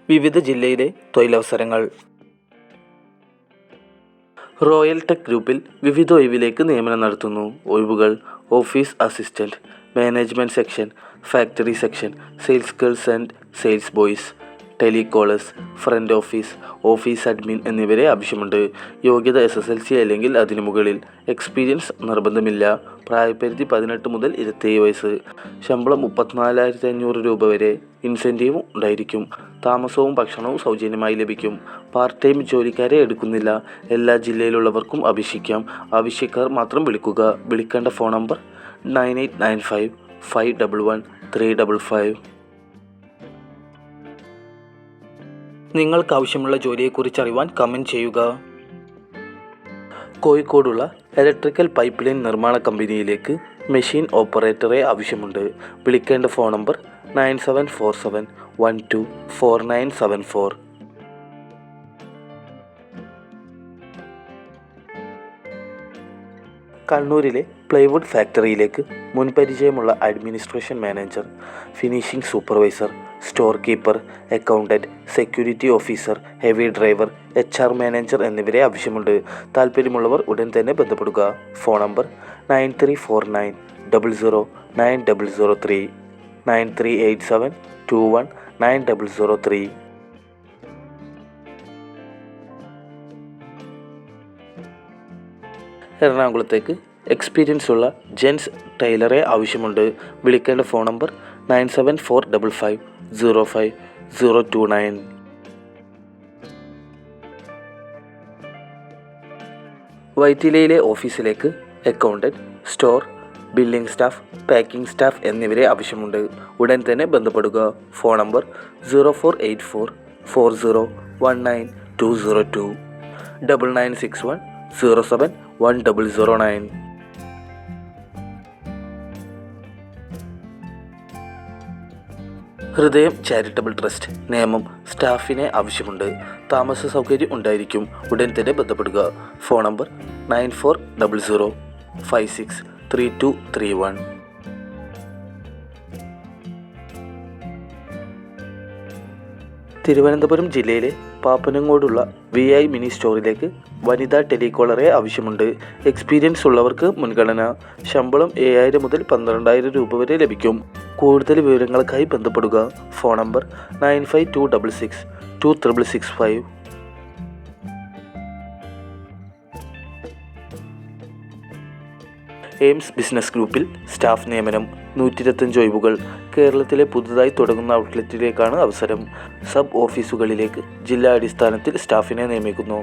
വിവിധ ജില്ലയിലെ തൊഴിലവസരങ്ങൾ. റോയൽ ടെക് ഗ്രൂപ്പിൽ വിവിധ ഒഴിവിലേക്ക് നിയമനം നടത്തുന്നു. ഒഴിവുകൾ: office assistant, management section, factory section, sales girls and sales boys, telecallers, front office, office admin എന്നിവരെ ആവശ്യമുണ്ട്. യോഗ്യത SSLC അല്ലെങ്കിൽ അതിനു മുകളിൽ. എക്സ്പീരിയൻസ് നിർബന്ധമില്ല. പ്രായപരിധി 18 മുതൽ 27 വയസ്സ്. ശമ്പളം 34,500 രൂപ വരെ. ഇൻസെൻറ്റീവും ഉണ്ടായിരിക്കും. താമസവും ഭക്ഷണവും സൗജന്യമായി ലഭിക്കും. പാർട്ട് ടൈം ജോലിക്കാരെ എടുക്കുന്നില്ല. എല്ലാ ജില്ലയിലുള്ളവർക്കും അപേക്ഷിക്കാം. ആവശ്യക്കാർ മാത്രം വിളിക്കുക. വിളിക്കേണ്ട ഫോൺ നമ്പർ 9895 511 355. നിങ്ങൾക്കാവശ്യമുള്ള ജോലിയെക്കുറിച്ച് അറിയുവാൻ കമൻറ്റ് ചെയ്യുക. കോഴിക്കോടുള്ള ഇലക്ട്രിക്കൽ പൈപ്പ് ലൈൻ നിർമ്മാണ കമ്പനിയിലേക്ക് മെഷീൻ ഓപ്പറേറ്ററെ ആവശ്യമുണ്ട്. വിളിക്കേണ്ട ഫോൺ നമ്പർ 9747 12 4974. കണ്ണൂരിലെ പ്ലൈവുഡ് ഫാക്ടറിയിലേക്ക് മുൻപരിചയമുള്ള administration manager, finishing supervisor, store keeper, accountant, security officer, heavy driver, HR manager എന്നിവരെ ആവശ്യമുണ്ട്. താൽപ്പര്യമുള്ളവർ ഉടൻ തന്നെ ബന്ധപ്പെടുക. Phone number 9349 00 9003 9387 21 9003. എറണാകുളത്തേക്ക് എക്സ്പീരിയൻസ് ഉള്ള ജെൻസ് ടൈലറെ ആവശ്യമുണ്ട്. വിളിക്കേണ്ട ഫോൺ നമ്പർ 97455 05 029. വൈറ്റിലയിലെ ഓഫീസിലേക്ക് accountant, store, billing staff, packing staff എന്നിവരെ ആവശ്യമുണ്ട്. ഉടൻ തന്നെ ബന്ധപ്പെടുക. Phone number 0484 40 19 202 9961 07 1009. ഹൃദയം ചാരിറ്റബിൾ ട്രസ്റ്റ് നിയമം സ്റ്റാഫിനെ ആവശ്യമുണ്ട്. താമസ സൗകര്യം ഉണ്ടായിരിക്കും. ഉടൻ തന്നെ ബന്ധപ്പെടുക. Phone number 9400 56 3231. തിരുവനന്തപുരം ജില്ലയിലെ പാപ്പനങ്ങോടുള്ള VI മിനി സ്റ്റോറിലേക്ക് വനിതാ ടെലികോളറെ ആവശ്യമുണ്ട്. എക്സ്പീരിയൻസ് ഉള്ളവർക്ക് മുൻഗണന. ശമ്പളം 7,000 മുതൽ 12,000 രൂപ വരെ ലഭിക്കും. കൂടുതൽ വിവരങ്ങൾക്കായി ബന്ധപ്പെടുക. Phone number 95266 2665. എയിംസ് ബിസിനസ് ഗ്രൂപ്പിൽ സ്റ്റാഫ് നിയമനം. 125 ഒഴിവുകൾ. കേരളത്തിലെ പുതുതായി തുടങ്ങുന്ന ഔട്ട്ലെറ്റിലേക്കാണ് അവസരം. സബ് ഓഫീസുകളിലേക്ക് ജില്ലാ അടിസ്ഥാനത്തിൽ സ്റ്റാഫിനെ നിയമിക്കുന്നു.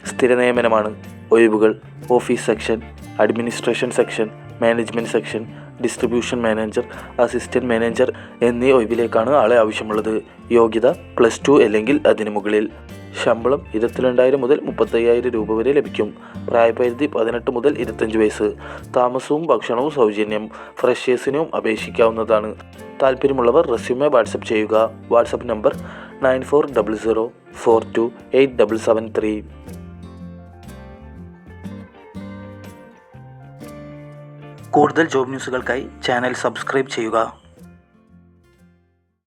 സ്ഥിര നിയമനമാണ്. ഒഴിവുകൾ: office section, administration section, management section, distribution manager, assistant manager എന്നീ ഒഴിവിലേക്കാണ് ആളെ ആവശ്യമുള്ളത്. യോഗ്യത +2 അല്ലെങ്കിൽ അതിനു മുകളിൽ. ശമ്പളം 22,000 മുതൽ 35,000 രൂപ വരെ ലഭിക്കും. പ്രായപരിധി 18 മുതൽ 25 വയസ്സ്. താമസവും ഭക്ഷണവും സൗജന്യം. ഫ്രഷേഴ്സിനും അപേക്ഷിക്കാവുന്നതാണ്. താൽപ്പര്യമുള്ളവർ റെസ്യൂമെ വാട്സപ്പ് ചെയ്യുക. WhatsApp number 9400 42 8773. കൂടുതൽ ജോബ് ന്യൂസുകൾക്കായി ചാനൽ സബ്സ്ക്രൈബ് ചെയ്യുക.